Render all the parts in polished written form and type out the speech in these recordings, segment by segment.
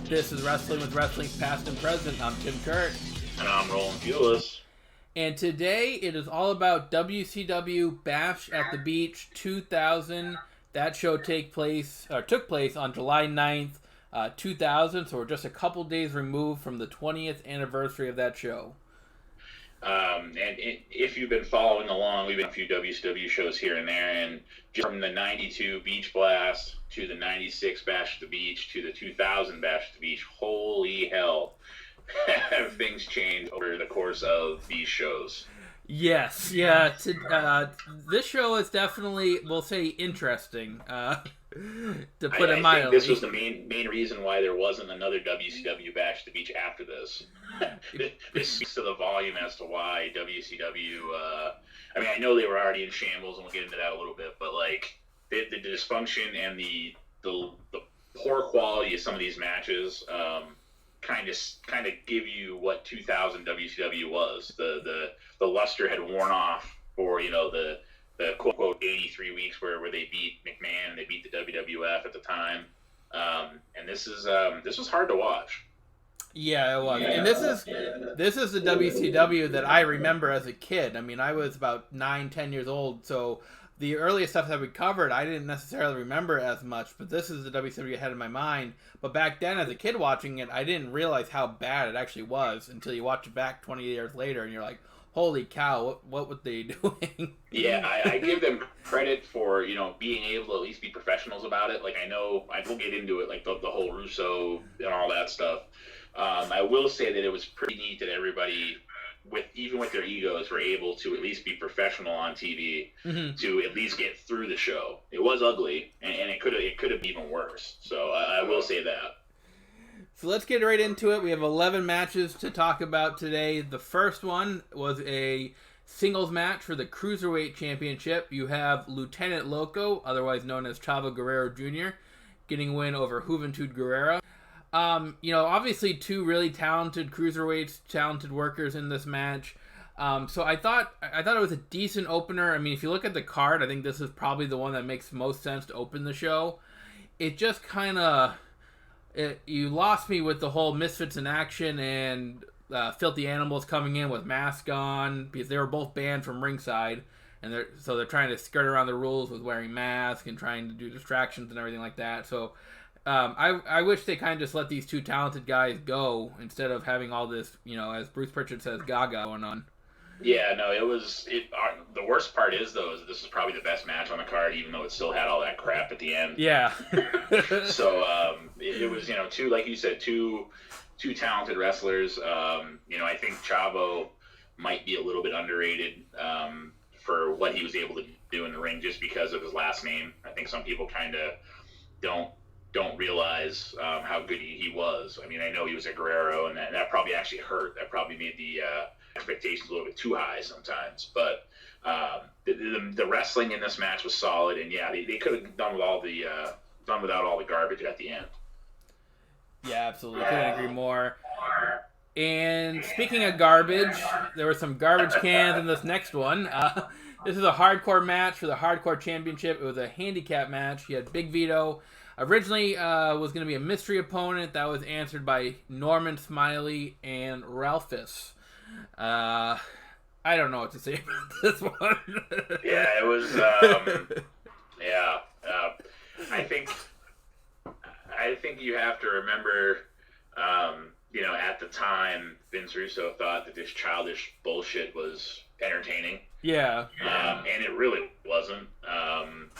This is Wrestling with Wrestling's Past and Present. I'm Tim Kurt. And I'm Roland Fulis. And today it is all about WCW Bash at the Beach 2000. That show took place on July 9th, 2000, so we're just a couple days removed from the 20th anniversary of that show. If you've been following along, we've been a few WCW shows here and there, and just from the 92 Beach Blast to the 96 Bash at the Beach to the 2000 Bash at the Beach, holy hell, have things changed over the course of these shows. Yes, yeah. This show is definitely, we'll say, interesting, to put it mildly. I think this was the main reason why there wasn't another WCW Bash at the Beach after this. This speaks to the volume as to why WCW, I know they were already in shambles, and we'll get into that a little bit, but like the dysfunction and the poor quality of some of these matches kind of give you what 2000 WCW was. The luster had worn off for, the quote unquote 83 weeks where they beat McMahon, they beat the WWF at the time, and this was hard to watch. Yeah, it was. And this is the WCW that I remember as a kid. I was about 9-10 years old, so the earliest stuff that we covered, I didn't necessarily remember as much, but this is the WCW I had in my mind. But back then, as a kid watching it, I didn't realize how bad it actually was until you watch it back 20 years later, and you're like, holy cow, what were they doing? Yeah, I give them credit for, being able to at least be professionals about it. Like, I know, we'll get into it, like the whole Russo and all that stuff. I will say that it was pretty neat that everybody, even with their egos, were able to at least be professional on TV, to at least get through the show. It was ugly, and it could have been even worse. So I will say that. So let's get right into it. We have 11 matches to talk about today. The first one was a singles match for the Cruiserweight Championship. You have Lieutenant Loco, otherwise known as Chavo Guerrero Jr., getting a win over Hoventude Guerrero. Obviously two really talented cruiserweights, talented workers in this match. So I thought it was a decent opener. If you look at the card, I think this is probably the one that makes most sense to open the show. It just kind of, you lost me with the whole Misfits in action and Filthy Animals coming in with masks on, because they were both banned from ringside, and they're trying to skirt around the rules with wearing masks and trying to do distractions and everything like that. So I wish they kind of just let these two talented guys go instead of having all this, as Bruce Pritchard says, gaga going on. Yeah, no, the worst part is, though, is this is probably the best match on the card, even though it still had all that crap at the end. Yeah. So it was, two, like you said, two talented wrestlers. I think Chavo might be a little bit underrated for what he was able to do in the ring just because of his last name. I think some people kind of don't realize how good he was. I know he was a Guerrero, and that probably actually hurt. That probably made the expectations a little bit too high sometimes. But the wrestling in this match was solid, and yeah, they could have done without all the garbage at the end. Yeah, absolutely. Couldn't agree more. And speaking of garbage, there were some garbage cans in this next one. This is a hardcore match for the Hardcore Championship. It was a handicap match. You had Big Vito. Originally was going to be a mystery opponent. That was answered by Norman Smiley and Ralphus. I don't know what to say about this one. Yeah, it was. I think you have to remember, at the time, Vince Russo thought that this childish bullshit was entertaining. Yeah. And it really wasn't.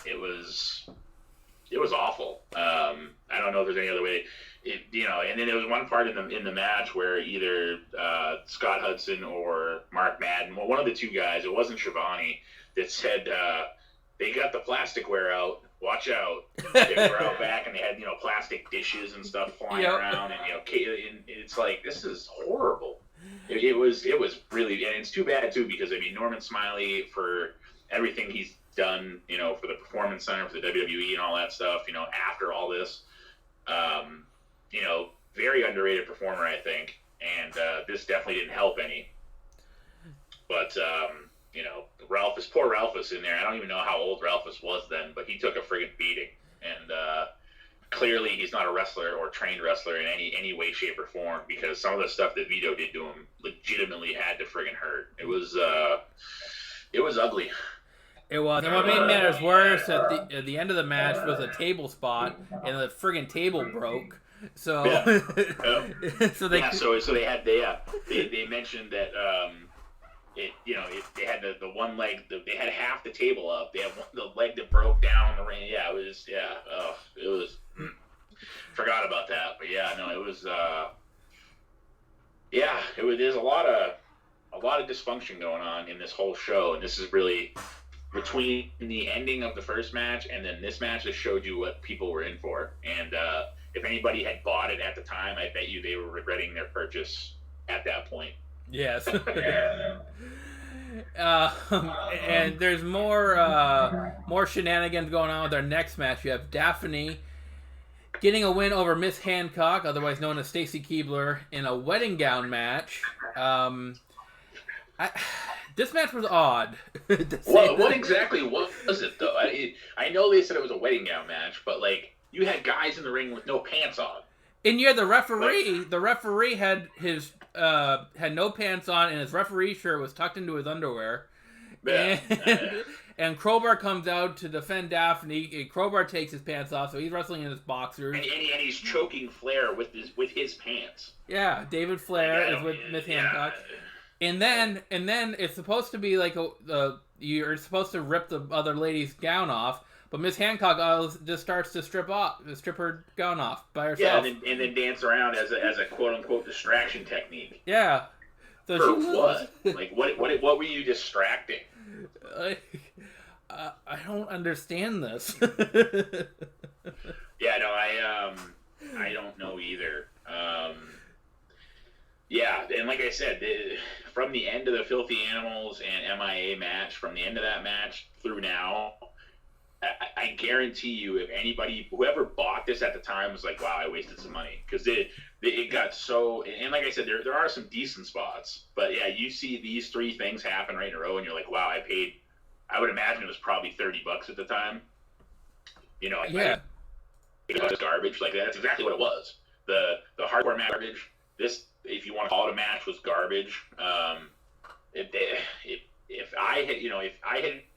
It was awful. I don't know if there's any other way. And then there was one part in the match where either Scott Hudson or Mark Madden, one of the two guys, it wasn't Schiavone, that said they got the plasticware out. Watch out! They were out back, and they had plastic dishes and stuff flying around, and it's like, this is horrible. It was really, and it's too bad too, because Norman Smiley, for everything he's done, for the Performance Center, for the WWE and all that stuff, after all this, very underrated performer, I think, and this definitely didn't help any. But poor Ralphus in there. I don't even know how old Ralphus was then, but he took a friggin' beating, and clearly he's not a wrestler or trained wrestler in any way, shape, or form, because some of the stuff that Vito did to him legitimately had to friggin' hurt. It was ugly. It was. And what made matters worse, at the end of the match was a table spot, and the friggin' table broke. So, so they mentioned that they had the one leg, they had half the table up. They had the leg that broke down the ring. Yeah, it was. Forgot about that, but yeah, no, it was. There's a lot of dysfunction going on in this whole show, and this is really between the ending of the first match and then this match that showed you what people were in for. And if anybody had bought it at the time, I bet you they were regretting their purchase at that point. Yes. And there's more shenanigans going on with our next match. You have Daphne getting a win over Miss Hancock, otherwise known as Stacy Keibler, in a wedding gown match. This match was odd. What exactly was it, though? I know they said it was a wedding gown match, but, like, you had guys in the ring with no pants on. And yeah, the referee had had no pants on, and his referee shirt was tucked into his underwear. Yeah. And Crowbar comes out to defend Daphne. And Crowbar takes his pants off, so he's wrestling in his boxers. And he's choking Flair with his pants. Yeah, David Flair is with Miss Hancock. And then it's supposed to be like you're supposed to rip the other lady's gown off, but Miss Hancock just starts to strip her gown off by herself. Yeah, and then dance around as a quote unquote distraction technique. Yeah. So for what? Like what were you distracting? I don't understand this. Yeah, no, I don't know either. Yeah, and like I said, from the end of the Filthy Animals and MIA match, from the end of that match through now, I guarantee you, if whoever bought this at the time was like, wow, I wasted some money, because it got so, and like I said, there are some decent spots, but yeah, you see these three things happen right in a row, and you're like, wow, I would imagine it was probably $30 at the time. You know, yeah, it was garbage. Like that's exactly what it was. The hardcore match garbage. This, if you want to call it a match, was garbage. If I had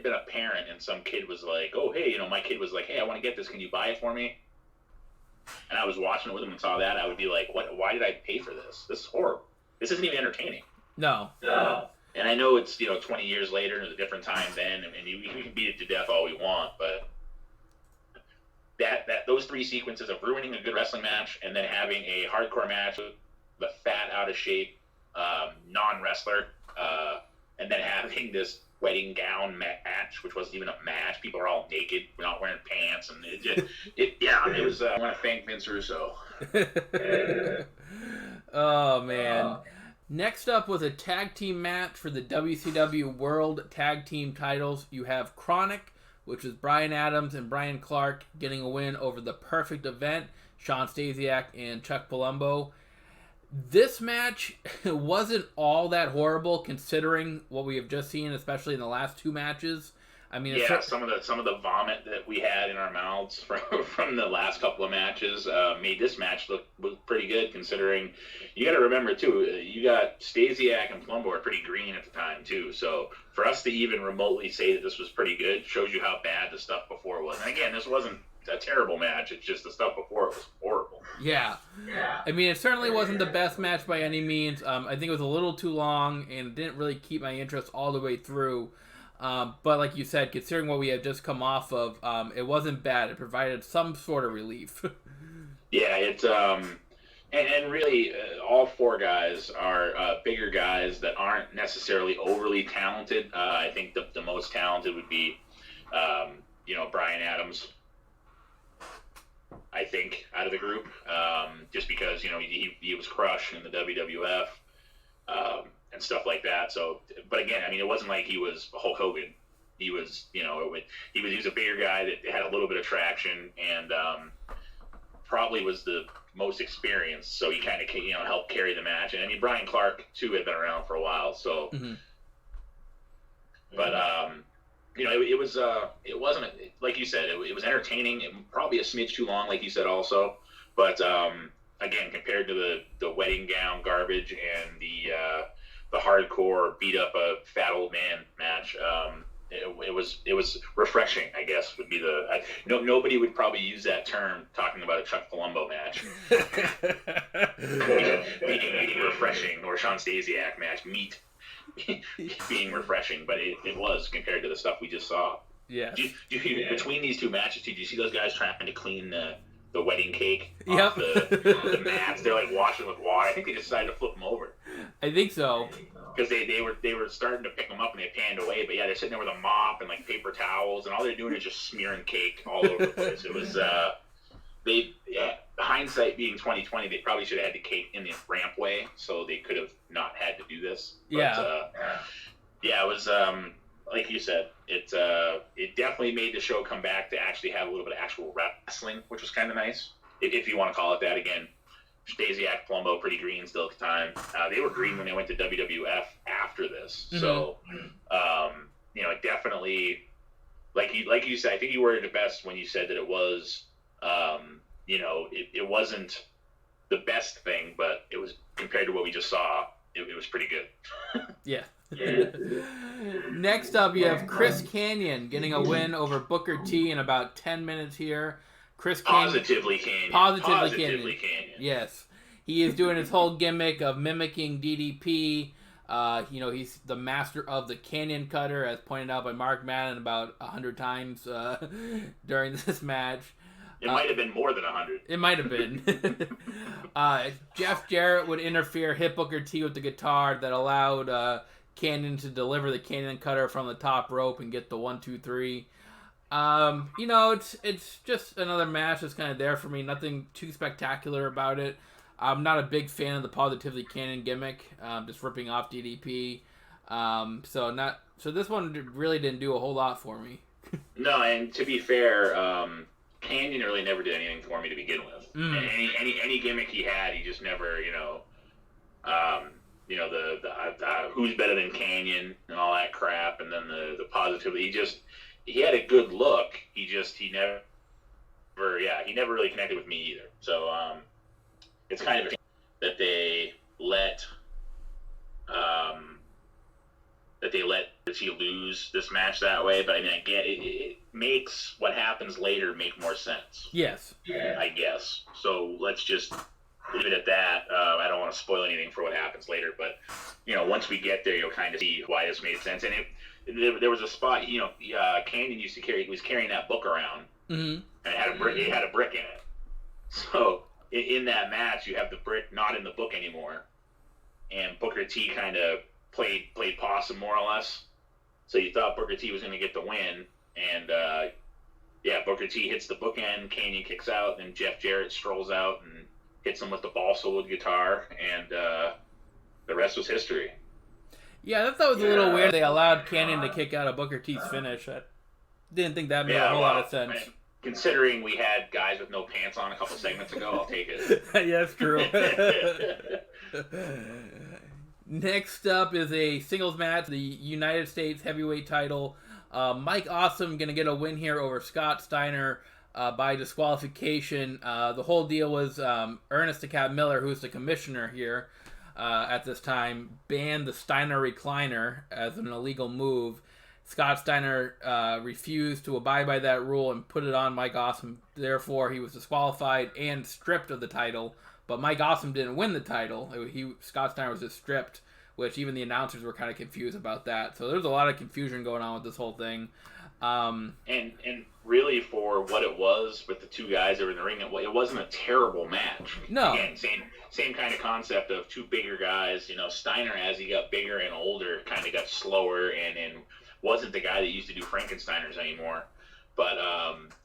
been a parent and some kid was like, oh hey, my kid was like, hey, I want to get this, can you buy it for me? And I was watching it with him and saw that, I would be like, what? Why did I pay for this? This is horrible. This isn't even entertaining. No. And I know it's 20 years later and it's a different time then, and we can beat it to death all we want, but those three sequences of ruining a good wrestling match and then having a hardcore match with a fat, out of shape non-wrestler, and then having this wedding gown match, which wasn't even a match. People are all naked, not wearing pants, and it was. I want to thank Vince Russo. Oh man. Next up was a tag team match for the WCW World Tag Team titles. You have Chronic, which is Bryan Adams and Brian Clark, getting a win over the Perfect Event, Sean Stasiak and Chuck Palumbo. This match wasn't all that horrible considering what we have just seen, especially in the last two matches. I mean, some of the vomit that we had in our mouths from the last couple of matches made this match look pretty good. Considering, you got to remember too, you got Stasiak and Palumbo are pretty green at the time too. So for us to even remotely say that this was pretty good shows you how bad the stuff before was. And again, this wasn't a terrible match. It's just the stuff before it was horrible. Yeah. I mean, it certainly wasn't the best match by any means. I think it was a little too long and it didn't really keep my interest all the way through. But like you said, considering what we had just come off of, it wasn't bad. It provided some sort of relief. Yeah, it's and really all four guys are bigger guys that aren't necessarily overly talented. I think the most talented would be Bryan Adams. I think out of the group, just because he was crushed in the WWF. And stuff like that. So, but again, I mean, it wasn't like he was Hulk Hogan. He was, he was a bigger guy that had a little bit of traction and probably was the most experienced. So he kind of, helped carry the match. And I mean, Brian Clark too had been around for a while. So, but it wasn't, like you said, it was entertaining, probably a smidge too long, like you said also, but again, compared to the wedding gown garbage and the hardcore beat up a fat old man match, it was refreshing, I guess, would be nobody would probably use that term talking about a Chuck Palumbo match. Being refreshing, or Sean Stasiak match, being refreshing, but it was compared to the stuff we just saw. Yeah. Between these two matches, did you see those guys trying to clean the wedding cake Yep. off the mats? They're like washing with water. I think they decided to flip them over. I think so. Because they were starting to pick them up and they panned away, but yeah, they're sitting there with a mop and like paper towels, and all they're doing is just smearing cake all over the place. It was hindsight being 2020, they probably should have had the cake in the rampway, so they could have not had to do this. But, it was like you said, it definitely made the show come back to actually have a little bit of actual wrestling, which was kind of nice, if you want to call it that. Again, Stasiak, Palumbo, pretty green still at the time. They were green when they went to WWF after this. Mm-hmm. So, it definitely, like you said, I think you worded it best when you said that it was, it wasn't the best thing, but it was, compared to what we just saw, it was pretty good. Yeah. Next up, you have Chris Kanyon getting a win over Booker T in about 10 minutes here. Positively Kanyon. Yes. He is doing his whole gimmick of mimicking DDP. He's the master of the canyon cutter, as pointed out by Mark Madden about 100 times during this match. It might have been more than 100. It might have been. Jeff Jarrett would interfere, hit Booker T with the guitar that allowed Kanyon to deliver the canyon cutter from the top rope and get the 1, 2, 3. It's just another match that's kind of there for me. Nothing too spectacular about it. I'm not a big fan of the Positively Kanyon gimmick, just ripping off DDP. So this one really didn't do a whole lot for me. No, and to be fair, Kanyon really never did anything for me to begin with. And any gimmick he had, he just never, the who's better than Kanyon and all that crap, and then the Positively. He had a good look. He never really connected with me either. So it's kind of a shame that they let she lose this match that way. But I mean, I get it. It makes what happens later make more sense. Yes. I guess. So let's just leave it at that. I don't want to spoil anything for what happens later, but once we get there, you'll kind of see why this made sense. And there was a spot, Kanyon was carrying that book around, mm-hmm. and it had a brick in it. So in that match, you have the brick not in the book anymore, and Booker T kind of played possum more or less. So you thought Booker T was going to get the win, and Booker T hits the bookend, Kanyon kicks out, then Jeff Jarrett strolls out and hits him with the balsa wood guitar, and the rest was history. Yeah, I thought that was a little weird. They allowed Kanyon to kick out of Booker T's finish. I didn't think that made a whole lot of sense. Man, considering we had guys with no pants on a couple segments ago, I'll take it. Yeah, that's true. Next up is a singles match, the United States Heavyweight title. Mike Awesome going to get a win here over Scott Steiner by disqualification. The whole deal was Ernest the Cat Miller, who's the commissioner here at this time, banned the Steiner recliner as an illegal move. Scott Steiner refused to abide by that rule and put it on Mike Awesome. Therefore, he was disqualified and stripped of the title. But Mike Awesome didn't win the title. Scott Steiner was just stripped, which even the announcers were kind of confused about that. So there's a lot of confusion going on with this whole thing. And really, for what it was with the two guys that were in the ring, it wasn't a terrible match. No. Again, same kind of concept of two bigger guys. Steiner, as he got bigger and older, kind of got slower and wasn't the guy that used to do Frankensteiners anymore. But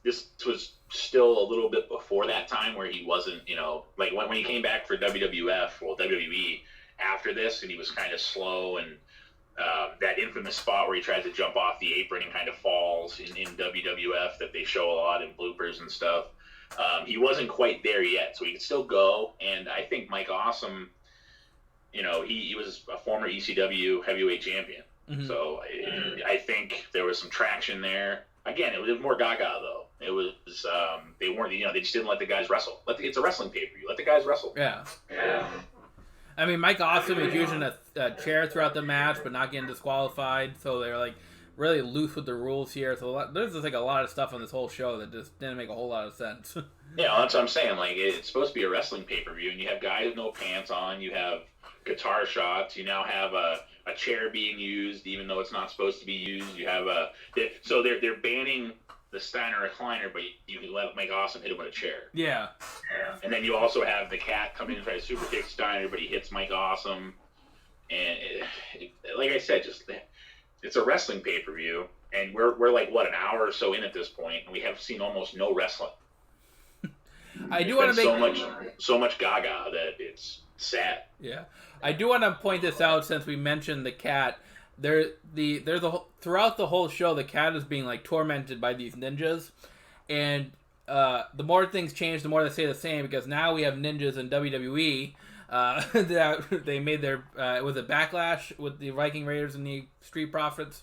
this was still a little bit before that time where he wasn't, like when he came back for WWE after this, and he was kind of slow, and that infamous spot where he tries to jump off the apron and kind of falls in WWF that they show a lot in bloopers and stuff. He wasn't quite there yet, so he could still go. And I think Mike Awesome, he was a former ECW heavyweight champion. Mm-hmm. So I think there was some traction there. Again, it was more Gaga though. It was they weren't, they just didn't let the guys wrestle. It's a wrestling pay-per-view. Let the guys wrestle. Yeah. I mean, Mike Awesome is using a chair throughout the match, but not getting disqualified. So they're like really loose with the rules here. So there's just like a lot of stuff on this whole show that just didn't make a whole lot of sense. Yeah, that's what I'm saying. Like, it's supposed to be a wrestling pay-per-view, and you have guys with no pants on. You have guitar shots. You now have a chair being used, even though it's not supposed to be used. You have so they're banning the Steiner recliner, but you can let Mike Awesome hit him with a chair. Yeah. And then you also have the cat come in and try to super kick Steiner, but he hits Mike Awesome. And like I said, it's a wrestling pay-per-view, and we're like, what, an hour or so in at this point, and we have seen almost no wrestling. I do want to make so much Gaga that it's sad. Yeah, I do want to point this out since we mentioned the cat. Throughout the whole show, the cat is being like tormented by these ninjas, and the more things change, the more they stay the same, because now we have ninjas in WWE. That they made their was it Backlash with the Viking Raiders and the Street Profits.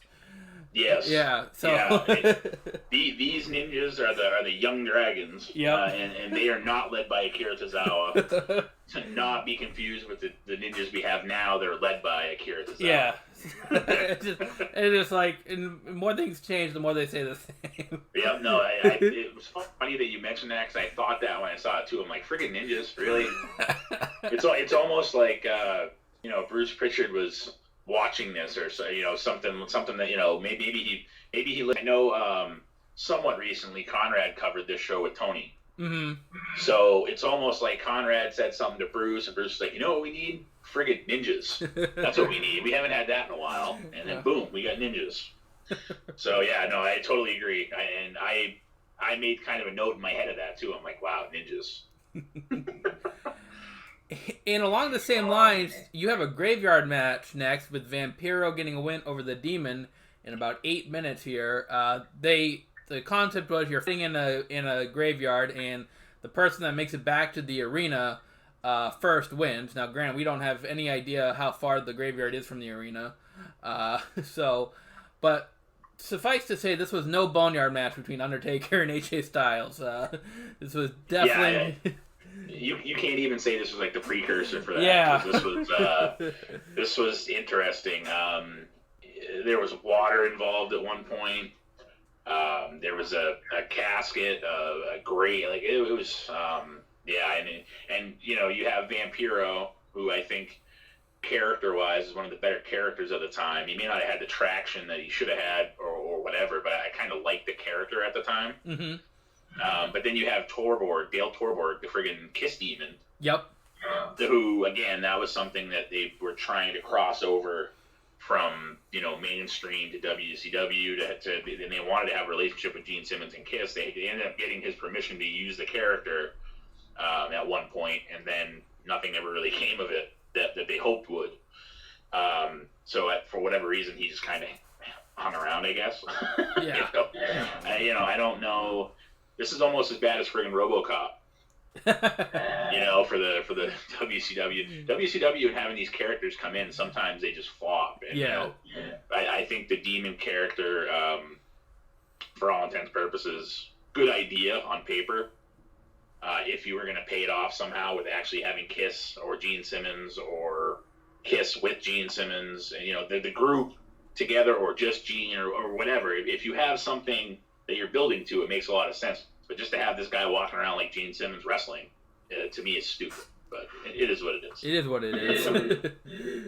Yes. Yeah. So these ninjas are the young dragons. Yeah. And they are not led by Akira Tozawa. To not be confused with the ninjas we have now, they're led by Akira Tozawa. Yeah. it's just like, and more things change, the more they say the same. Yeah. No. It was funny that you mentioned that, because I thought that when I saw it too. I'm like, freaking ninjas, really? It's almost like Bruce Pritchard was watching this, or something that maybe he I know somewhat recently Conrad covered this show with Tony. Mm-hmm. So it's almost like Conrad said something to Bruce, and Bruce was like, you know what we need? Friggin' ninjas. That's what we need. We haven't had that in a while, and then boom, we got ninjas. So yeah, no, I totally agree. I made kind of a note in my head of that too. I'm like, wow, ninjas. And along the same lines, you have a graveyard match next with Vampiro getting a win over the Demon in about 8 minutes here. The concept was you're sitting in a graveyard, and the person that makes it back to the arena first wins. Now, granted, we don't have any idea how far the graveyard is from the arena. But suffice to say, this was no boneyard match between Undertaker and AJ Styles. This was definitely... Yeah, You can't even say this was like the precursor for that. Yeah. This was interesting. There was water involved at one point. There was a casket, a grate. Like it was, and you have Vampiro, who I think character-wise is one of the better characters of the time. He may not have had the traction that he should have had, or whatever, but I kind of liked the character at the time. Mm-hmm. But then you have Dale Torborg, the friggin' Kiss Demon. Yep. Who, again, that was something that they were trying to cross over from, mainstream to WCW, and they wanted to have a relationship with Gene Simmons and Kiss. They ended up getting his permission to use the character at one point, and then nothing ever really came of it that they hoped would. So for whatever reason, he just kind of hung around, I guess. Yeah. I don't know. This is almost as bad as friggin' RoboCop. For the WCW. WCW having these characters come in, sometimes they just flop. And, I think the Demon character, for all intents and purposes, good idea on paper. If you were going to pay it off somehow with actually having Kiss or Gene Simmons, or Kiss with Gene Simmons, and, the group together, or just Gene, or whatever. If you have something that you're building to, it makes a lot of sense. But just to have this guy walking around like Gene Simmons wrestling, to me, is stupid. But it is what it is. It is what it is.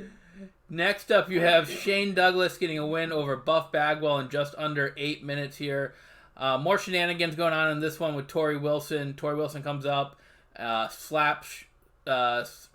Next up, you have Shane Douglas getting a win over Buff Bagwell in just under 8 minutes here. More shenanigans going on in this one with Tori Wilson. Tori Wilson comes up, slaps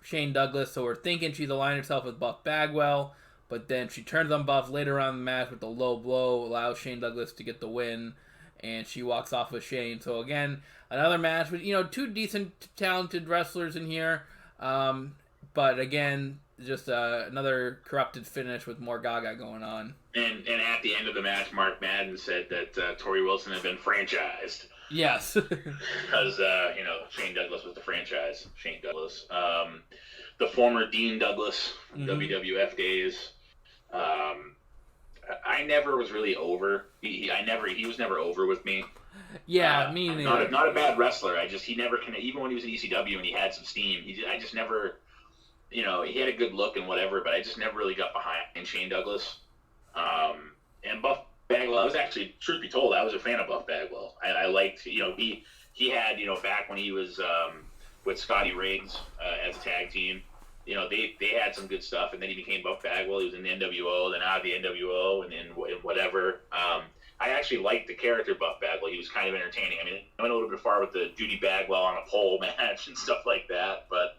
Shane Douglas, so we're thinking she's aligned herself with Buff Bagwell. But then she turns on Buff later on in the match with the low blow, allows Shane Douglas to get the win, and she walks off with Shane. So again, another match with two decent, talented wrestlers in here. But again, just another corrupted finish with more Gaga going on. And at the end of the match, Mark Madden said that Tori Wilson had been franchised. Yes. Because, Shane Douglas was the franchise. Shane Douglas. The former Dean Douglas, WWF days. I never was really over. He was never over with me. Yeah, me neither. Not a bad wrestler. He never can. Even when he was in ECW and he had some steam, I just never, he had a good look and whatever, but I just never really got behind Shane Douglas. And Buff Bagwell, I was actually, truth be told, I was a fan of Buff Bagwell. I liked, he had, back when he was with Scotty Riggs as a tag team, they had some good stuff, and then he became Buff Bagwell. He was in the NWO, then out of the NWO, and then whatever. I actually liked the character Buff Bagwell. He was kind of entertaining. I mean, I went a little bit far with the Judy Bagwell on a pole match and stuff like that, but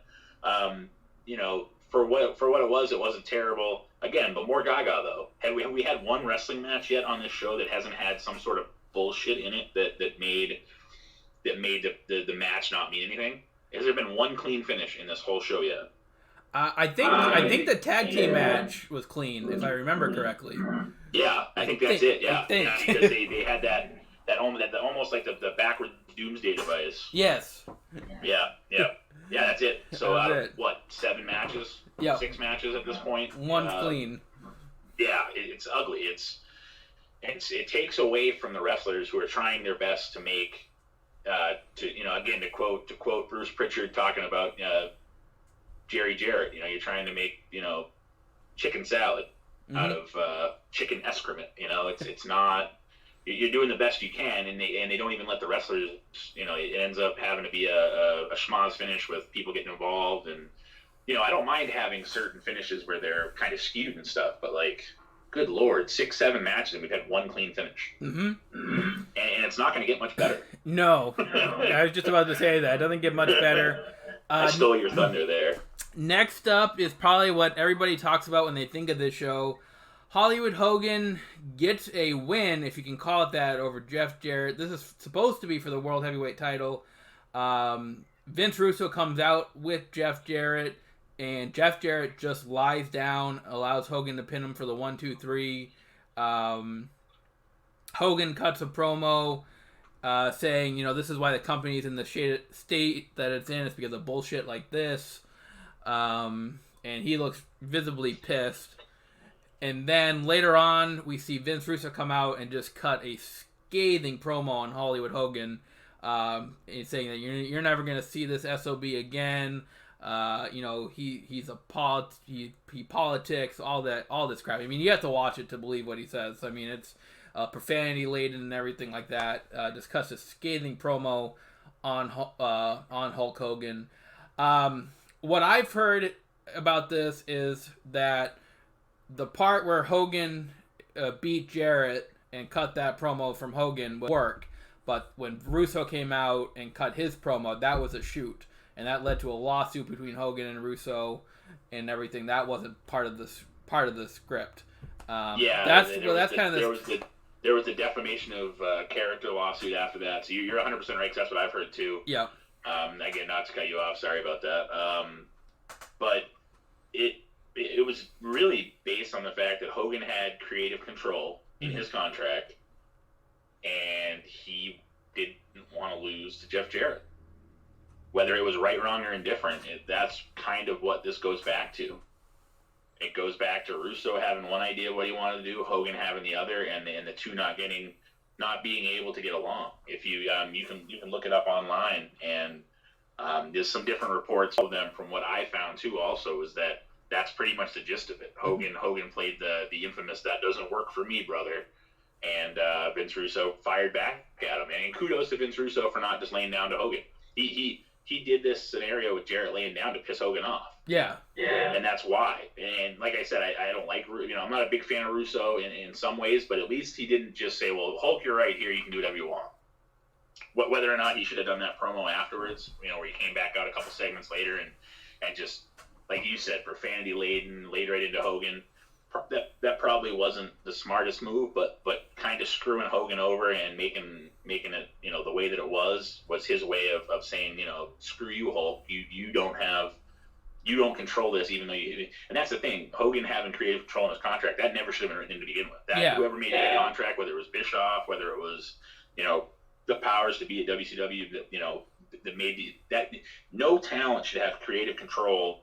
for what it was, it wasn't terrible. Again, but more Gaga though. Have we had one wrestling match yet on this show that hasn't had some sort of bullshit in it that made the match not mean anything? Has there been one clean finish in this whole show yet? I think the tag team match was clean, if I remember correctly. Yeah, I think that's it. Yeah, because they had that almost like the backwards doomsday device. Yes. Yeah, that's it. So out of what, 7 matches? Yeah. 6 matches at this point. One's clean. Yeah, it's ugly. It takes away from the wrestlers who are trying their best to make, to quote Bruce Pritchard talking about Jerry Jarrett. You're trying to make chicken salad out of chicken excrement. It's not. You're doing the best you can, and they don't even let the wrestlers. It ends up having to be a schmoz finish with people getting involved, and I don't mind having certain finishes where they're kind of skewed and stuff, but like, good lord, 6-7 matches and we've had one clean finish, and it's not going to get much better. No, I was just about to say that. It doesn't get much better. I stole your thunder there. Next up is probably what everybody talks about when they think of this show. Hollywood Hogan gets a win, if you can call it that, over Jeff Jarrett. This is supposed to be for the World Heavyweight title. Vince Russo comes out with Jeff Jarrett, and Jeff Jarrett just lies down, allows Hogan to pin him for the 1-2-3. Hogan cuts a promo saying, this is why the company's in the state that it's in. It's because of bullshit like this. And he looks visibly pissed. And then later on, we see Vince Russo come out and just cut a scathing promo on Hollywood Hogan, saying that you're never going to see this SOB again. He's he politics, all this crap. I mean, you have to watch it to believe what he says. I mean, it's profanity laden and everything like that. Just cuts a scathing promo on Hulk Hogan. What I've heard about this is that the part where Hogan beat Jarrett and cut that promo from Hogan would work, but when Russo came out and cut his promo, that was a shoot, and that led to a lawsuit between Hogan and Russo and everything. That wasn't part of the script. There was a defamation of character lawsuit after that. So you're 100% right, because that's what I've heard too. Yeah. Again, not to cut you off, sorry about that. But it was really based on the fact that Hogan had creative control in his contract, and he didn't want to lose to Jeff Jarrett. Whether it was right, wrong, or indifferent, that's kind of what this goes back to. It goes back to Russo having one idea of what he wanted to do, Hogan having the other, and the two not being able to get along. If you can look it up online, and there's some different reports of them. From what I found too, also, is that that's pretty much the gist of it. Hogan played the infamous "that doesn't work for me, brother," and Vince Russo fired back at him. And kudos to Vince Russo for not just laying down to Hogan. He did this scenario with Jarrett laying down to piss Hogan off. Yeah. And that's why. And like I said, I don't like, I'm not a big fan of Russo in some ways, but at least he didn't just say, well, Hulk, you're right here, you can do whatever you want. Whether or not he should have done that promo afterwards, where he came back out a couple segments later and just, like you said, profanity laden, laid right into Hogan. That probably wasn't the smartest move, but kind of screwing Hogan over and making it, the way that it was his way of saying, screw you, Hulk, you don't control this, even though you. And that's the thing, Hogan having creative control in his contract, that never should have been written in to begin with. Whoever made that contract, whether it was Bischoff, whether it was, the powers to be at WCW, that made that, no talent should have creative control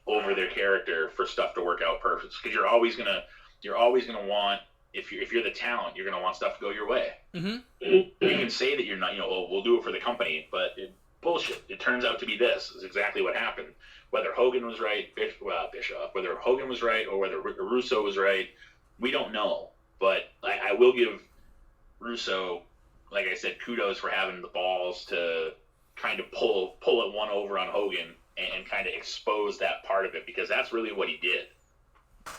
over their character for stuff to work out perfect, because you're always gonna you're always going to want, if you're the talent, you're going to want stuff to go your way. Mm-hmm. You can say that you're not, we'll do it for the company, but bullshit. It turns out to be this. Is exactly what happened. Whether Hogan was right, Bischoff, whether Hogan was right or whether Russo was right, we don't know. But I will give Russo, like I said, kudos for having the balls to kind of pull it one over on Hogan and kind of expose that part of it, because that's really what he did.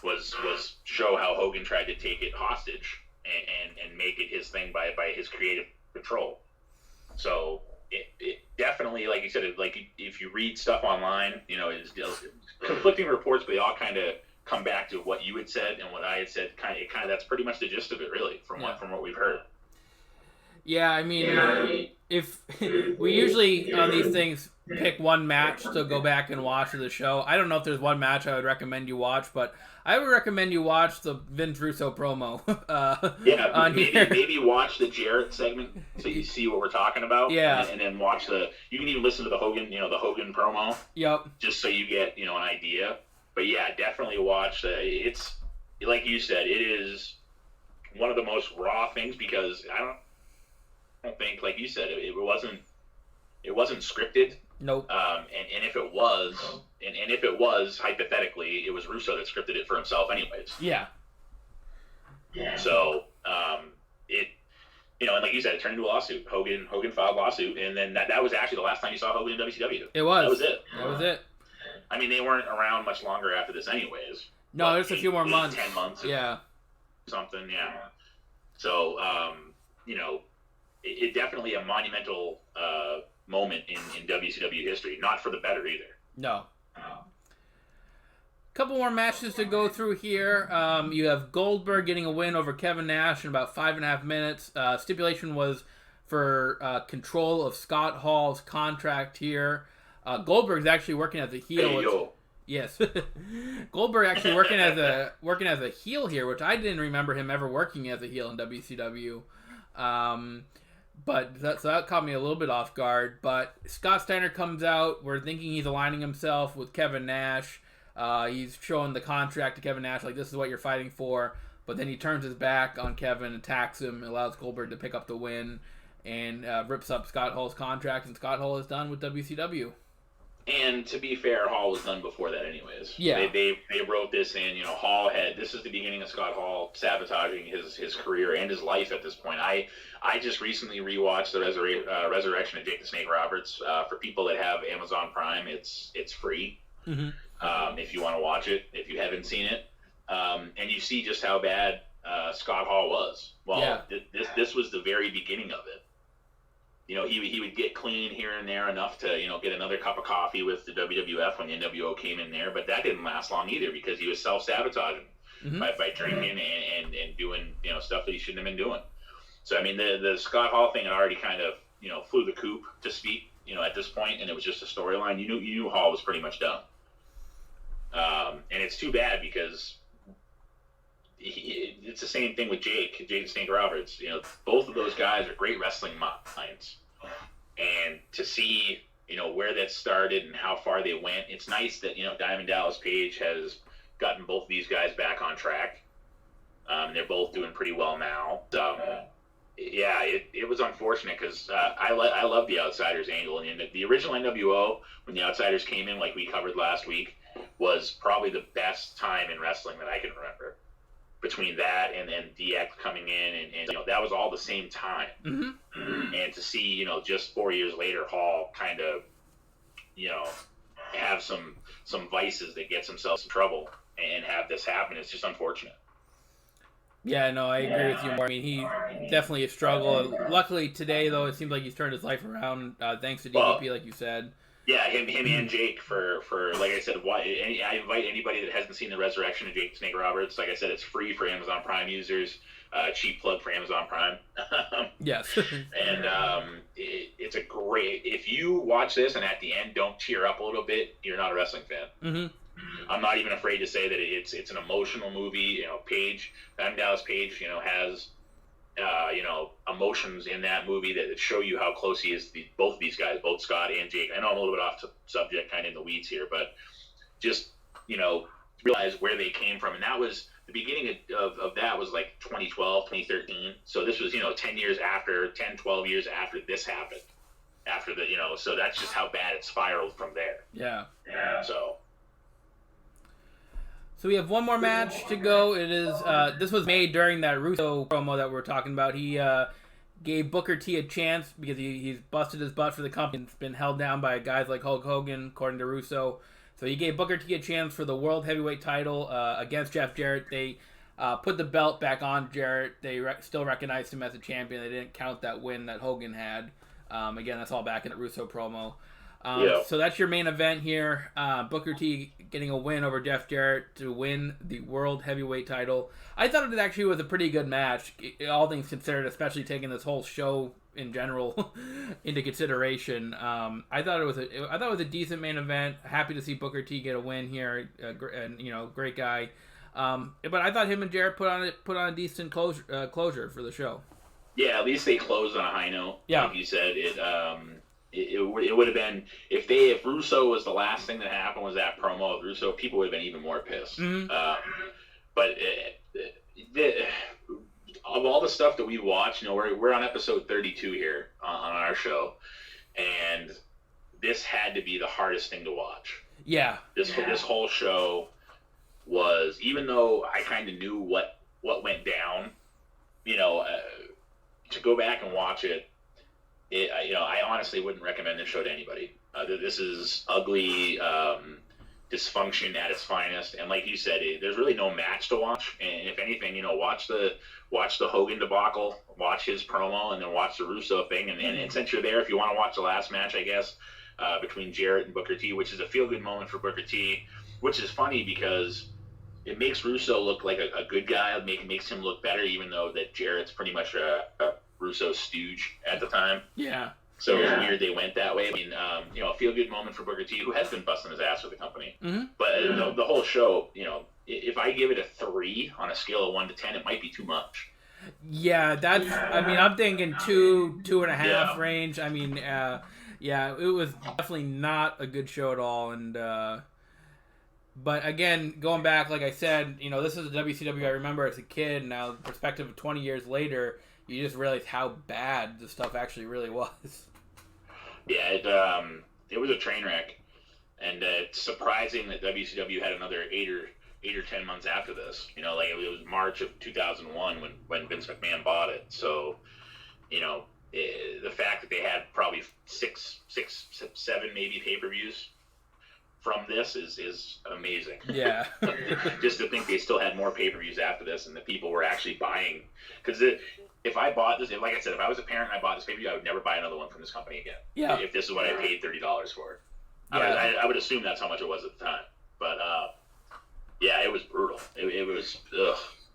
Was show how Hogan tried to take it hostage and make it his thing by his creative control. So it definitely, like you said, like if you read stuff online, it's conflicting reports, but they all kind of come back to what you had said and what I had said. Kind of that's pretty much the gist of it, really, from what we've heard. Yeah, I mean, if we usually on these things pick one match to go back and watch of the show. I don't know if there's one match I would recommend you watch, but I would recommend you watch the Vince Russo promo. Maybe watch the Jarrett segment so you see what we're talking about. Yeah, and then watch you can even listen to the Hogan, the Hogan promo. Yep. Just so you get an idea. But yeah, definitely watch. It's like you said, it is one of the most raw things, because I don't think, like you said, it wasn't scripted. Nope. And if it was, and if it was, hypothetically, it was Russo that scripted it for himself anyways. Yeah. So, and like you said, it turned into a lawsuit. Hogan filed a lawsuit, and then that was actually the last time you saw Hogan in WCW. It was. That was it. That was it. I mean, they weren't around much longer after this anyways. No, there's a few more months. 10 months. Yeah. Something, yeah. So, it definitely a monumental moment in WCW history. Not for the better either. No. Couple more matches to go through here. You have Goldberg getting a win over Kevin Nash in about 5.5 minutes. Stipulation was for control of Scott Hall's contract here. Goldberg's actually working as a heel. Yes, Goldberg actually working as a heel here, which I didn't remember him ever working as a heel in WCW. But that caught me a little bit off guard. But Scott Steiner comes out. We're thinking he's aligning himself with Kevin Nash. He's showing the contract to Kevin Nash, like, this is what you're fighting for. But then he turns his back on Kevin, attacks him, allows Goldberg to pick up the win, and rips up Scott Hall's contract. And Scott Hall is done with WCW. And to be fair, Hall was done before that anyways. Yeah. They wrote this in, Hall this is the beginning of Scott Hall sabotaging his career and his life at this point. I just recently rewatched the Resurrection of Jake the Snake Roberts. For people that have Amazon Prime, it's free. Mm-hmm. If you want to watch it, if you haven't seen it. And you see just how bad Scott Hall was. Well, yeah. This was the very beginning of it. He would get clean here and there enough to, get another cup of coffee with the WWF when the NWO came in there, but that didn't last long either, because he was self-sabotaging by drinking and doing, stuff that he shouldn't have been doing. So, I mean, the Scott Hall thing had already kind of, flew the coop, to speak, at this point, and it was just a storyline. You knew Hall was pretty much done. And it's too bad, because it's the same thing with Jake the Snake Roberts. Both of those guys are great wrestling minds. And to see, where that started and how far they went, it's nice that, Diamond Dallas Page has gotten both of these guys back on track. They're both doing pretty well now. Yeah, it was unfortunate, because I love the Outsiders angle. And the original NWO, when the Outsiders came in, like we covered last week, was probably the best time in wrestling that I can remember. Between that and then DX coming in, and that was all the same time. Mm-hmm. And to see, just 4 years later, Hall kind of, have some vices that gets himself in trouble and have this happen, it's just unfortunate. Yeah, no, I agree with you more. I mean, he definitely a struggle. Luckily today, though, it seems like he's turned his life around thanks to DDP, like you said. Yeah, him and Jake for like I said, I invite anybody that hasn't seen the Resurrection of Jake the Snake Roberts. Like I said, it's free for Amazon Prime users. Cheap plug for Amazon Prime. Yes. And it's a great. If you watch this and at the end don't cheer up a little bit, you're not a wrestling fan. Mm-hmm. I'm not even afraid to say that it's an emotional movie. Diamond Dallas Page, has. Emotions in that movie that show you how close he is to both of these guys, both Scott and Jake. I know I'm a little bit off subject, kind of in the weeds here, but just, realize where they came from. And that was the beginning of that was like 2012, 2013. So this was, 10 years after, 10, 12 years after this happened. After the, so that's just how bad it spiraled from there. Yeah. So we have one more match to go. It is this was made during that Russo promo that we were talking about. He gave Booker T a chance because he's busted his butt for the company. It's been held down by guys like Hulk Hogan, according to Russo. So he gave Booker T a chance for the World Heavyweight title against Jeff Jarrett. They put the belt back on Jarrett. They still recognized him as a champion. They didn't count that win that Hogan had. Again, that's all back in the Russo promo. So that's your main event here. Booker T getting a win over Jeff Jarrett to win the World Heavyweight title. I thought it actually was a pretty good match, all things considered, especially taking this whole show in general into consideration. I thought it was a decent main event. Happy to see Booker T get a win here, and great guy. But I thought him and Jarrett put on a decent closure for the show. Yeah, at least they closed on a high note. Yeah, like you said, it would have been if Russo was the last thing that happened was that promo of Russo, people would have been even more pissed. Mm-hmm. But of all the stuff that we watched, we're on episode 32 here on our show, and this had to be the hardest thing to watch. Yeah, this whole show was, even though I kind of knew what went down, to go back and watch it. I honestly wouldn't recommend this show to anybody. This is ugly dysfunction at its finest, and like you said, there's really no match to watch. And if anything, watch the Hogan debacle, watch his promo, and then watch the Russo thing. And since you're there, if you want to watch the last match, I guess between Jarrett and Booker T, which is a feel good moment for Booker T, which is funny because it makes Russo look like a good guy. Makes him look better, even though that Jarrett's pretty much a Russo stooge at the time. Yeah. So it was weird they went that way. I mean, a feel-good moment for Booker T, who has been busting his ass for the company. Mm-hmm. But the whole show, if I give it a 3 on a scale of 1 to 10, it might be too much. Yeah, I'm thinking 2.5 range. I mean, it was definitely not a good show at all. And but again, going back, like I said, this is a WCW I remember as a kid. Now, the perspective of 20 years later, you just realize how bad the stuff actually really was. Yeah, it was a train wreck, and it's surprising that WCW had another 8 or 10 months after this. It was March of 2001 when Vince McMahon bought it. So, the fact that they had probably 6, 7 maybe pay-per-views from this is amazing. Yeah. Just to think they still had more pay-per-views after this, and the people were actually buying. Because if I bought this, like I said, if I was a parent and I bought this pay-per-view, I would never buy another one from this company again. Yeah. If this is what I paid $30 for. Yeah. I would assume that's how much it was at the time. But, it was brutal. It was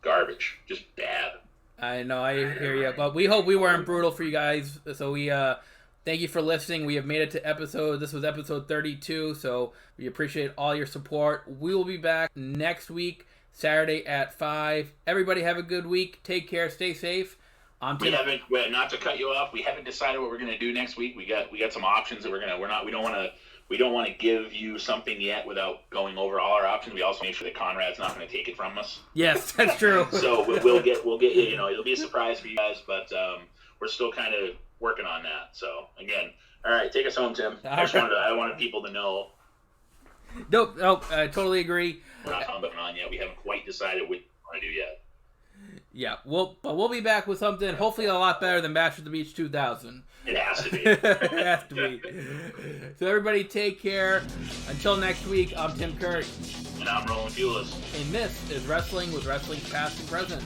garbage. Just bad. I know, I hear you. But we hope we weren't brutal for you guys. So we thank you for listening. We have made it to this was episode 32, so we appreciate all your support. We will be back next week, Saturday at 5. Everybody have a good week. Take care. Stay safe. Not to cut you off, we haven't decided what we're going to do next week. We got some options that we don't want to give you something yet without going over all our options. We also make sure that Conrad's not going to take it from us. Yes, that's true. So we'll get it'll be a surprise for you guys, but we're still kind of working on that. So again, all right, take us home, Tim. I wanted people to know. Nope, I totally agree. We're not humming on yet. We haven't quite decided what we want to do yet. Yeah, we'll be back with something hopefully a lot better than Bash at the Beach 2000. It has to be. It has to be. So everybody take care. Until next week, I'm Tim Curry. And I'm Roland Pulis. And this is Wrestling with Wrestling Past and Present.